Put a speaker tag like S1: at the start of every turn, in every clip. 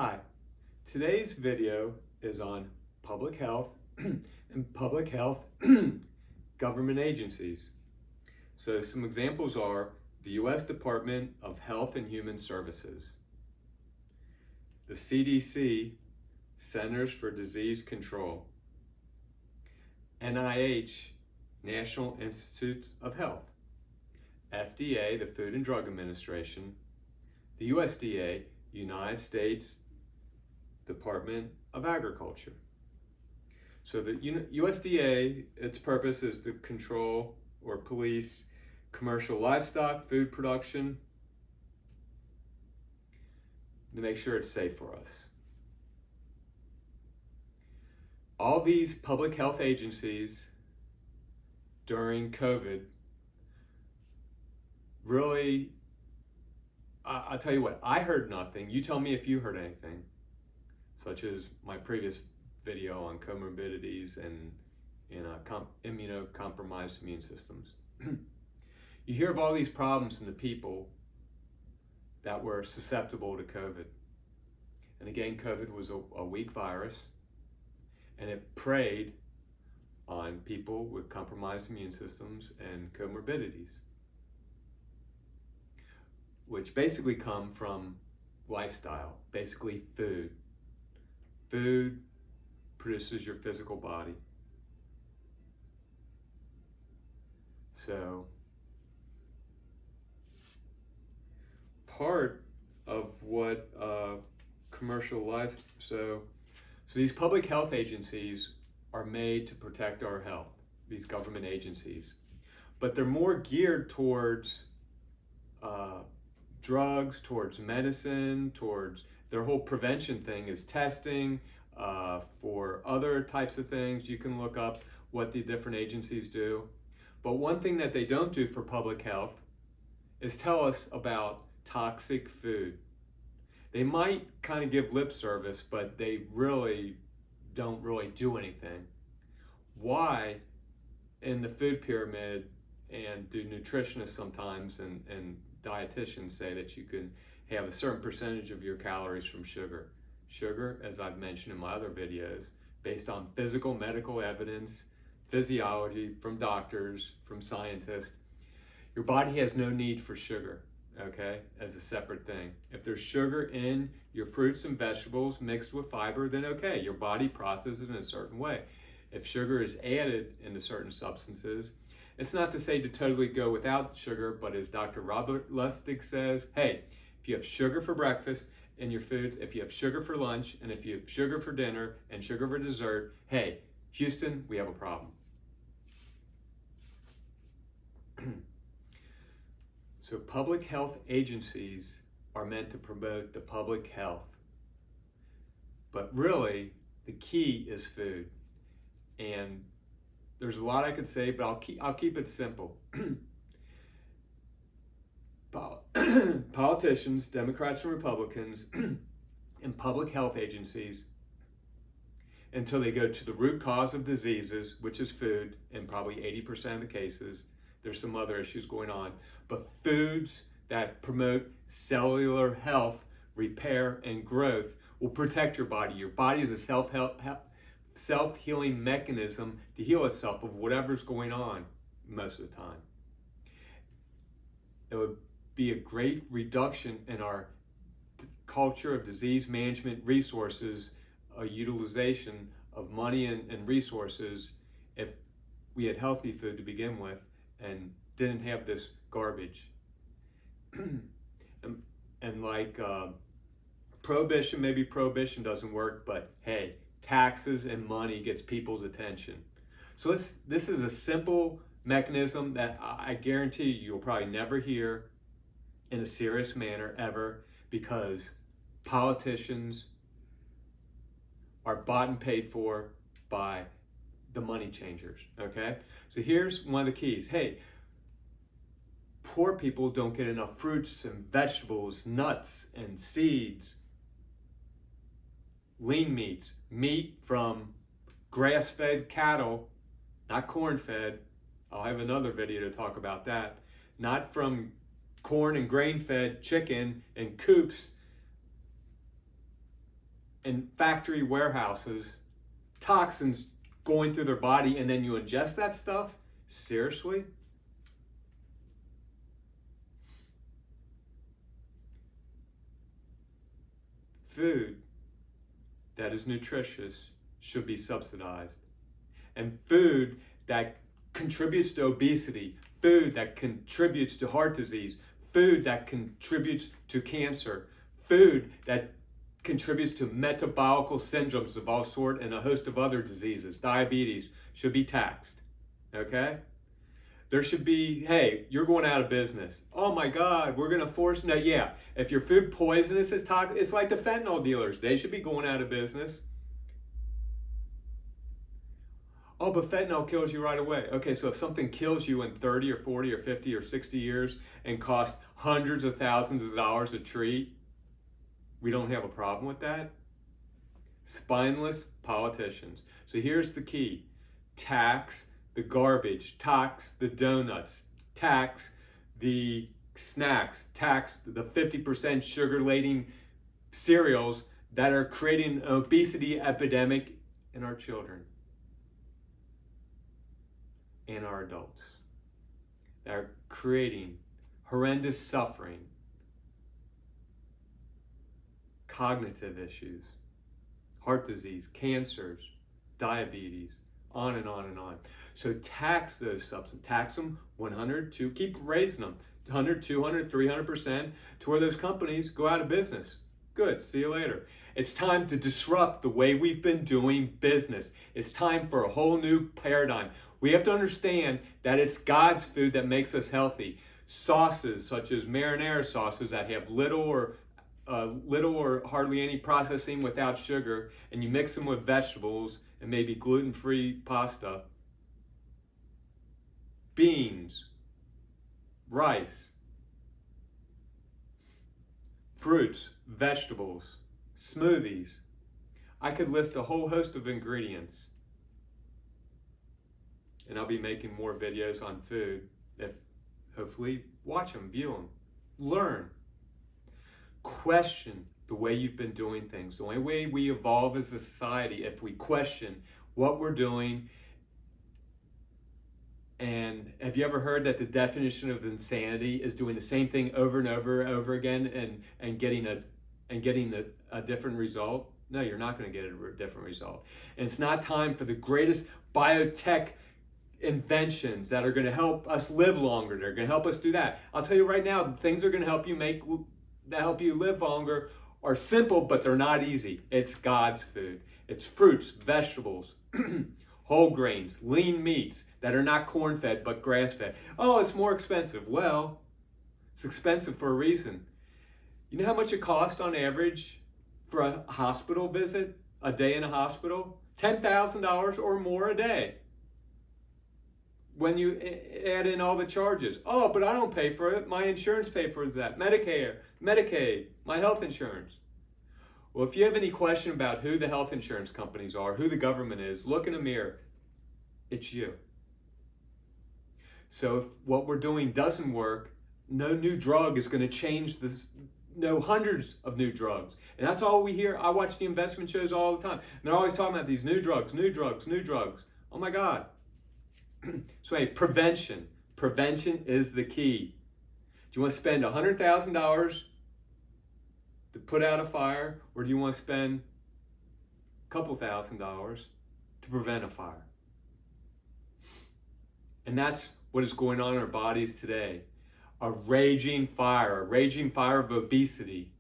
S1: Hi, today's video is on public health and public health government agencies. So some examples are the U.S. Department of Health and Human Services, the CDC, Centers for Disease Control, NIH, National Institutes of Health, FDA, the Food and Drug Administration, the USDA, United States Department of Agriculture. So the USDA, its purpose is to control or police commercial livestock, food production, to make sure it's safe for us. All these public health agencies during COVID really, I'll tell you what, I heard nothing. You tell me if you heard anything, such as my previous video on comorbidities and immunocompromised immune systems. You hear of all these problems in the people that were susceptible to COVID. And again, COVID was a weak virus, and it preyed on people with compromised immune systems and comorbidities, which basically come from lifestyle, basically food. Food produces your physical body. So part of what commercial life, so these public health agencies are made to protect our health, these government agencies, but they're more geared towards drugs, towards medicine, towards their whole prevention thing is testing for other types of things. You can look up what the different agencies do. But one thing that they don't do for public health is tell us about toxic food. They might kind of give lip service, but they really don't do anything. Why in the food pyramid, and do nutritionists sometimes and dietitians say that you can have a certain percentage of your calories from sugar. Sugar, as I've mentioned in my other videos, based on physical, medical evidence, physiology, from doctors, from scientists, your body has no need for sugar, okay, as a separate thing. If there's sugar in your fruits and vegetables mixed with fiber, then okay, your body processes it in a certain way. If sugar is added into certain substances, it's not to say to totally go without sugar, but as Dr. Robert Lustig says, hey, if you have sugar for breakfast in your foods, if you have sugar for lunch, and if you have sugar for dinner and sugar for dessert, hey, Houston, we have a problem. So public health agencies are meant to promote the public health. But really, the key is food. And there's a lot I could say, but I'll keep it simple. Politicians, Democrats and Republicans, and public health agencies, until they go to the root cause of diseases, which is food, in probably 80% of the cases. There's some other issues going on, but foods that promote cellular health, repair, and growth will protect your body. Your body is a self-healing mechanism to heal itself of whatever's going on most of the time. It would be a great reduction in our culture of disease management resources, utilization of money and resources, if we had healthy food to begin with and didn't have this garbage. and like prohibition, maybe prohibition doesn't work, but hey, taxes and money gets people's attention. So this is a simple mechanism that I guarantee you'll probably never hear in a serious manner ever, because politicians are bought and paid for by the money changers, okay? So here's one of the keys. Hey, poor people don't get enough fruits and vegetables, nuts and seeds, lean meats, meat from grass-fed cattle, not corn-fed. I'll have another video to talk about that. Not from corn and grain-fed chicken and coops in factory warehouses, toxins going through their body, and then you ingest that stuff? Seriously? Food that is nutritious should be subsidized. And food that contributes to obesity, food that contributes to heart disease, food that contributes to cancer, food that contributes to metabolic syndromes of all sort and a host of other diseases, diabetes, should be taxed. Okay? There should be, hey, you're going out of business. Oh my God, we're going to force, no, yeah. If your food poisonous, it's like the fentanyl dealers. They should be going out of business. Oh, but fentanyl kills you right away. Okay, so if something kills you in 30 or 40 or 50 or 60 years and costs hundreds of thousands of dollars to treat, we don't have a problem with that? Spineless politicians. So here's the key. Tax the garbage, tax the donuts, tax the snacks, tax the 50% sugar-laden cereals that are creating an obesity epidemic in our children and our adults. That are creating horrendous suffering, cognitive issues, heart disease, cancers, diabetes, on and on and on. So tax those substances, tax them 100 to keep raising them 100, 200, 300% to where those companies go out of business. Good, see you later. It's time to disrupt the way we've been doing business. It's time for a whole new paradigm. We have to understand that it's God's food that makes us healthy. Sauces such as marinara sauces that have little or hardly any processing without sugar, and you mix them with vegetables and maybe gluten-free pasta, beans, rice, fruits, vegetables, smoothies. I could list a whole host of ingredients. And I'll be making more videos on food. If hopefully watch them, view them, learn. Question the way you've been doing things. The only way we evolve as a society if we question what we're doing. And have you ever heard that the definition of insanity is doing the same thing over and over again and getting a different result? No, you're not going to get a different result. And it's not time for the greatest biotech inventions that are going to help us live longer. They're going to help us do that. I'll tell you right now, things are going to help you live longer are simple, but they're not easy. It's God's food. It's fruits, vegetables, whole grains, lean meats that are not corn-fed but grass-fed. Oh, it's more expensive. Well, it's expensive for a reason. You know how much it costs on average for a hospital visit, a day in a hospital? $10,000 or more a day. When you add in all the charges. Oh, but I don't pay for it. My insurance pays for that. Medicare, Medicaid, my health insurance. Well, if you have any question about who the health insurance companies are, who the government is, look in a mirror. It's you. So if what we're doing doesn't work, no new drug is going to change this. No, hundreds of new drugs. And that's all we hear. I watch the investment shows all the time. And they're always talking about these new drugs, new drugs, new drugs. Oh my God. So hey, prevention. Prevention is the key. Do you want to spend $100,000 to put out a fire, or do you want to spend a couple $1,000s to prevent a fire? And that's what is going on in our bodies today. A raging fire of obesity.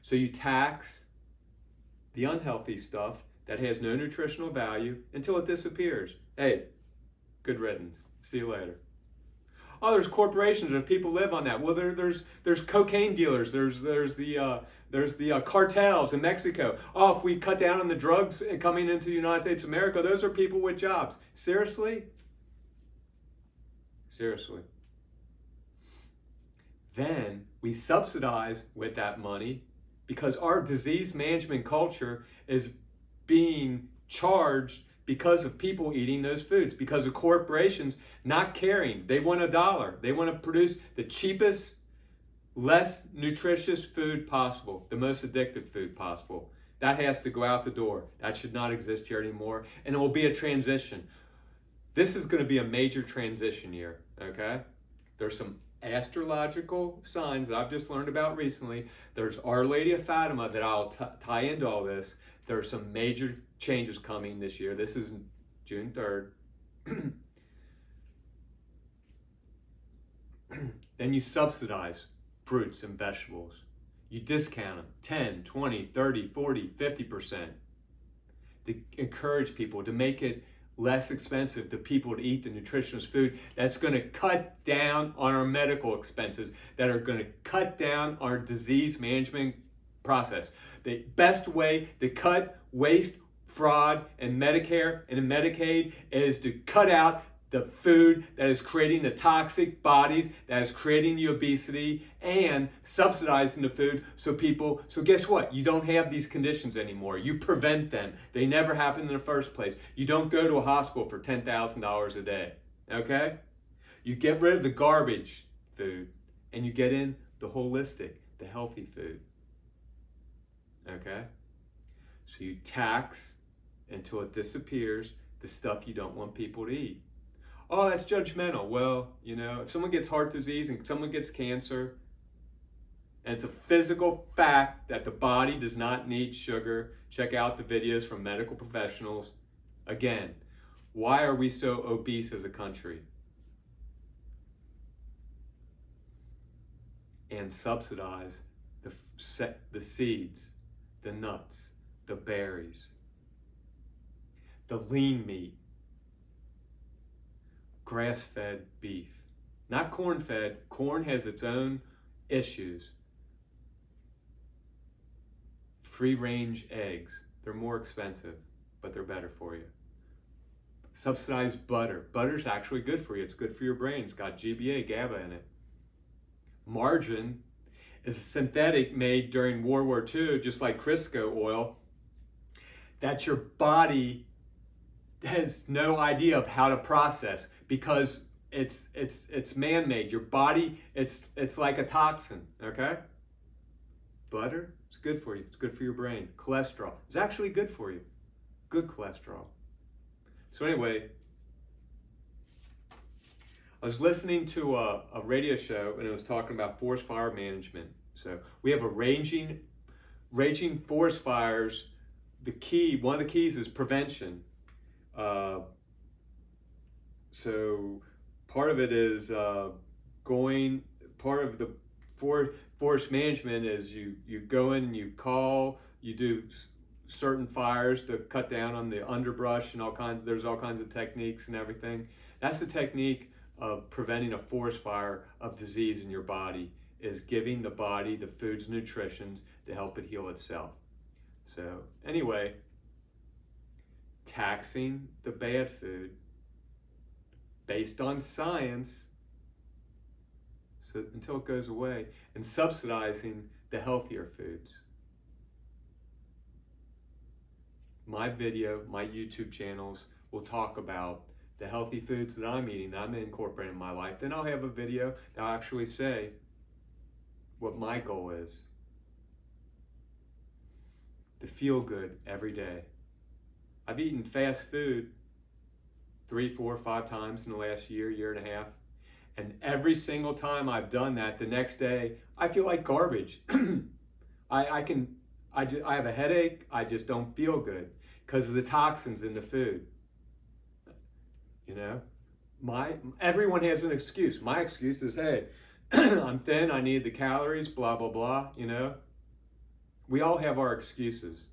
S1: So you tax the unhealthy stuff that has no nutritional value until it disappears. Hey, good riddance. See you later. Oh, there's corporations. There's people live on that. Well, there's cocaine dealers. There's the cartels in Mexico. Oh, if we cut down on the drugs coming into the United States of America, those are people with jobs. Seriously? Seriously. Then we subsidize with that money because our disease management culture is being charged because of people eating those foods, because of corporations not caring. They want $1. They want to produce the cheapest, less nutritious food possible, the most addictive food possible. That has to go out the door. That should not exist here anymore. And it will be a transition. This is going to be a major transition year, okay? There's some astrological signs that I've just learned about recently. There's Our Lady of Fatima that I'll tie into all this. There are some major changes coming this year. This is June 3rd. Then you subsidize fruits and vegetables. You discount them 10, 20, 30, 40, 50% to encourage people, to make it less expensive to people to eat the nutritious food that's going to cut down on our medical expenses, that are going to cut down our disease management process. The best way to cut waste, fraud, and Medicare and Medicaid is to cut out the food that is creating the toxic bodies, that is creating the obesity, and subsidizing the food so guess what? You don't have these conditions anymore. You prevent them. They never happened in the first place. You don't go to a hospital for $10,000 a day, okay? You get rid of the garbage food and you get in the holistic, the healthy food, okay? So you tax until it disappears the stuff you don't want people to eat. Oh, that's judgmental. Well, if someone gets heart disease and someone gets cancer, and it's a physical fact that the body does not need sugar, check out the videos from medical professionals. Again, why are we so obese as a country? And subsidize the seeds, the nuts, the berries, the lean meat, grass-fed beef, not corn-fed. Corn has its own issues. Free-range eggs, they're more expensive, but they're better for you. Subsidized butter. Butter's actually good for you. It's good for your brain. It's got GBA, GABA in it. Margarine is a synthetic made during World War II, just like Crisco oil, that your body has no idea of how to process because it's man-made. Your body, it's like a toxin, okay? Butter, it's good for you. It's good for your brain. Cholesterol, it's actually good for you. Good cholesterol. So anyway, I was listening to a radio show and it was talking about forest fire management. So we have a raging forest fires. One of the keys is prevention. So part of it is part of the forest management is you go in and you call, you do certain fires to cut down on the underbrush and there's all kinds of techniques and everything. That's the technique of preventing a forest fire of disease in your body, is giving the body the foods and nutritions to help it heal itself. So anyway, taxing the bad food based on science until it goes away, and subsidizing the healthier foods. My YouTube channels will talk about the healthy foods that I'm eating, that I'm incorporating in my life. Then I'll have a video that I'll actually say what my goal is. To feel good every day. I've eaten fast food 3, 4, 5 times in the last year and a half. And every single time I've done that, the next day, I feel like garbage. I have a headache. I just don't feel good because of the toxins in the food. Everyone has an excuse. My excuse is, hey, I'm thin, I need the calories, blah, blah, blah, We all have our excuses.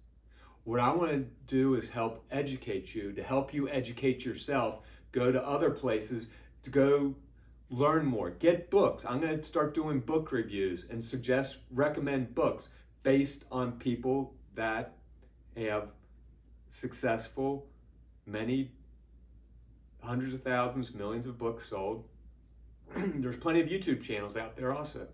S1: What I want to do is help educate you, to help you educate yourself, go to other places, to go learn more, get books. I'm going to start doing book reviews and recommend books based on people that have successful, many hundreds of thousands, millions of books sold. There's plenty of YouTube channels out there also.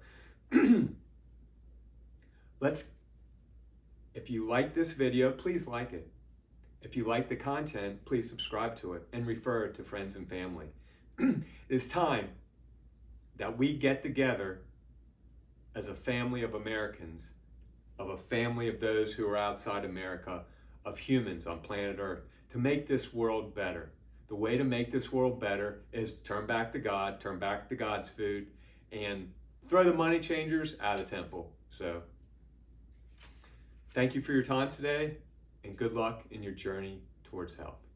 S1: If you like this video, please like it. If you like the content, please subscribe to it and refer it to friends and family. It's time that we get together as a family of Americans of a family of those who are outside America, of humans on planet Earth, to make this world better. The way to make this world better is to turn back to God, turn back to God's food, and throw the money changers out of temple. So, thank you for your time today, and good luck in your journey towards health.